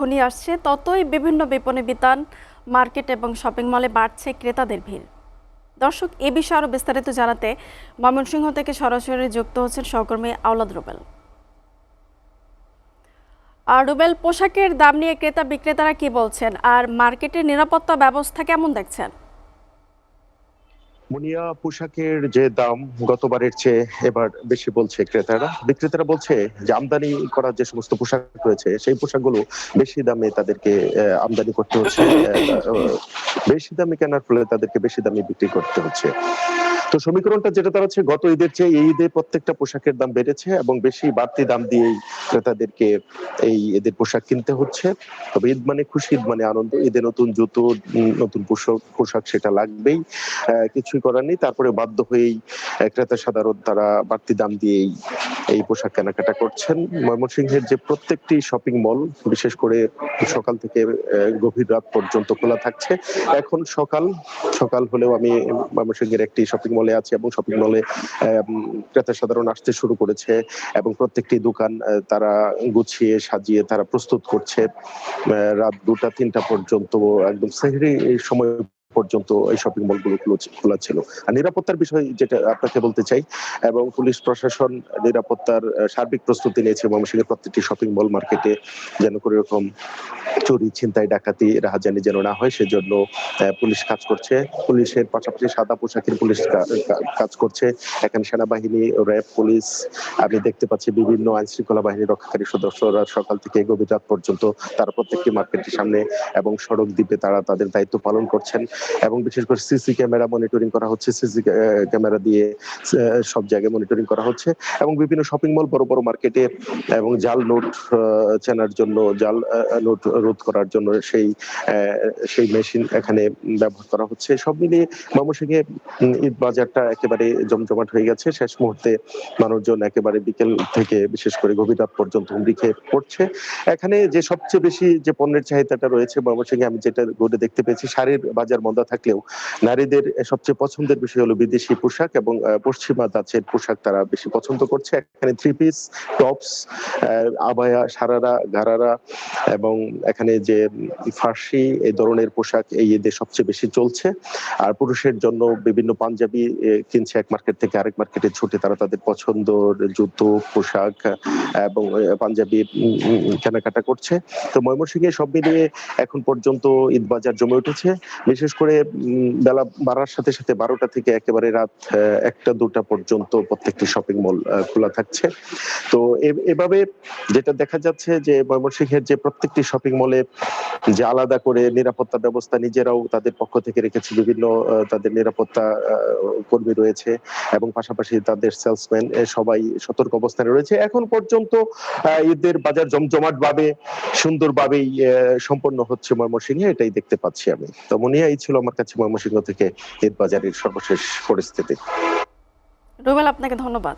ঘনিয়ে আসছে ততই বিভিন্ন বিপণী বিতান, মার্কেট এবং শপিং মলে বাড়ছে ক্রেতাদের ভিড়। দর্শক, এ বিষয়ে আরো বিস্তারিত জানাতে ময়মনসিংহ থেকে সরাসরি যুক্ত হচ্ছেন সহকর্মী আওলাদ রুবেল। আর রুবেল, পোশাকের দাম নিয়ে ক্রেতা বিক্রেতারা কি বলছেন, আর মার্কেটের নিরাপত্তা ব্যবস্থা কেমন দেখছেন? মুনিয়া, পোশাকের যে দাম গতবারের চেয়ে এবার বেশি বলছে ক্রেতারা। বিক্রেতারা বলছে যে আমদানি করা যে সমস্ত পোশাক রয়েছে সেই পোশাকগুলো বেশি দামে তাদেরকে আমদানি করতে হচ্ছে। বেশি দামে কেনার ফলে তাদেরকে বেশি দামে বিক্রি করতে হচ্ছে। তো সমীকরণটা যেটা দাঁড়াচ্ছে, গত ঈদের চেয়ে এই ঈদে প্রত্যেকটা পোশাকের দাম বেড়েছে এবং বেশি বাড়তি দাম দিয়েই ক্রেতাদেরকে এই ঈদের পোশাক কিনতে হচ্ছে। তবে ঈদ মানে খুশি, ঈদ মানে আনন্দ। ঈদে নতুন জুতো, নতুন পোশাক সেটা লাগবেই, কিছুই করার নেই। তারপরে বাধ্য হয়েই ক্রেতা সাধারণ তারা বাড়তি দাম দিয়েই এই পোশাক কেনাকাটা করছেন। ময়মনসিংহের যে প্রত্যেকটি শপিং মল বিশেষ করে সকাল থেকে গভীর রাত পর্যন্ত খোলা থাকছে। এখন সকাল সকাল হলেও আমি ময়মনসিংহের একটি শপিং মলে আছি এবং শপিং মলে ক্রেতা সাধারণ আসতে শুরু করেছে এবং প্রত্যেকটি দোকান তারা গুছিয়ে সাজিয়ে তারা প্রস্তুত করছে রাত 2টা-3টা পর্যন্ত, একদম সেহরি সময় পর্যন্ত এই শপিং মলগুলো খোলা ছিল। আর নিরাপত্তার বিষয় যেটা আপনাকে বলতে চাই, এবং পুলিশ প্রশাসন নিরাপত্তার সার্বিক প্রস্তুতি নিয়েছে ময়মনসিংহের প্রত্যেকটি শপিং মল মার্কেটে, যেন কোনো রকম চুরি, ছিনতাই, ডাকাতি, রাহাজানি যেন না হয় সেজন্য পুলিশ কাজ করছে। পুলিশের পাশাপাশি সাদা পোশাকের পুলিশ কাজ করছে। এখানে সেনাবাহিনী, র্যাব, পুলিশ, আমি দেখতে পাচ্ছি বিভিন্ন আইন শৃঙ্খলা বাহিনীর রক্ষাকারী সদস্যরা সকাল থেকে গভীর রাত পর্যন্ত তারা প্রত্যেকটি মার্কেটের সামনে এবং সড়ক দ্বীপে তারা তাদের দায়িত্ব পালন করছেন। এবং বিশেষ করে সিসি ক্যামেরা মনিটরিং করা হচ্ছে, সিসি ক্যামেরা দিয়ে সব জায়গায় মনিটরিং করা হচ্ছে এবং বিভিন্ন শপিং মল, বড় বড় মার্কেটে এবং জাল নোট চেনার জন্য, জাল নোট রোধ করার জন্য সেই মেশিন এখানে ব্যবহার করা হচ্ছে। সব মিলিয়ে ময়মনসিংহে ঈদ বাজারটা একেবারে জমজমাট হয়ে গেছে। শেষ মুহূর্তে মানুষজন একেবারে বিকেল থেকে বিশেষ করে গভীর রাত পর্যন্ত হুমড়ি খেয়ে পড়ছে। এখানে যে সবচেয়ে বেশি যে পণ্যের চাহিদাটা রয়েছে ময়মনসিংহে, আমি যেটা ঘুরে দেখতে পেয়েছি, শাড়ির বাজার মন্দা থাকলেও নারীদের সবচেয়ে পছন্দের বিষয় হলো বিদেশি পোশাক এবং পশ্চিমা ধাঁচের পোশাক তারা বেশি পছন্দ করছে। এখানে three piece, tops, abaya, sharara, gharara এবং এখানে যে ফার্সি এই ধরনের পোশাক এই ঈদে সবচেয়ে বেশি চলছে। আর পুরুষের জন্য বিভিন্ন পাঞ্জাবি কিনছে এক মার্কেট থেকে আরেক মার্কেটে ছুটে, তারা তাদের পছন্দের জুতো, পোশাক এবং পাঞ্জাবি কেনাকাটা করছে। তো ময়মনসিংহে সব মিলিয়ে এখন পর্যন্ত ঈদ বাজার জমে উঠেছে। বিশেষ করে বেলা বাড়ার সাথে সাথে 12টা থেকে একেবারে রাত 1টা-2টা পর্যন্ত প্রত্যেকটি শপিং মল খোলা থাকছে। তো এভাবে যেটা দেখা যাচ্ছে যে ময়মনসিংহের যে প্রত্যেকটি শপিং মলে যে আলাদা করে নিরাপত্তা ব্যবস্থা নিজেরাও তাদের পক্ষ থেকে রেখেছে, বিভিন্ন তাদের নিরাপত্তা কর্মী রয়েছে এবং পাশাপাশি তাদের সেলসম্যান সবাই সতর্ক অবস্থানে রয়েছে। এখন পর্যন্ত ঈদের বাজার জমজমাট ভাবে, সুন্দরভাবেই সম্পন্ন হচ্ছে ময়মনসিংহে, এটাই দেখতে পাচ্ছি আমি। তো মুনিয়া, এই ছিল আমার কাছে ময়মনসিংহ থেকে ঈদ বাজারের সর্বশেষ পরিস্থিতি। রুবেল, আপনাকে ধন্যবাদ।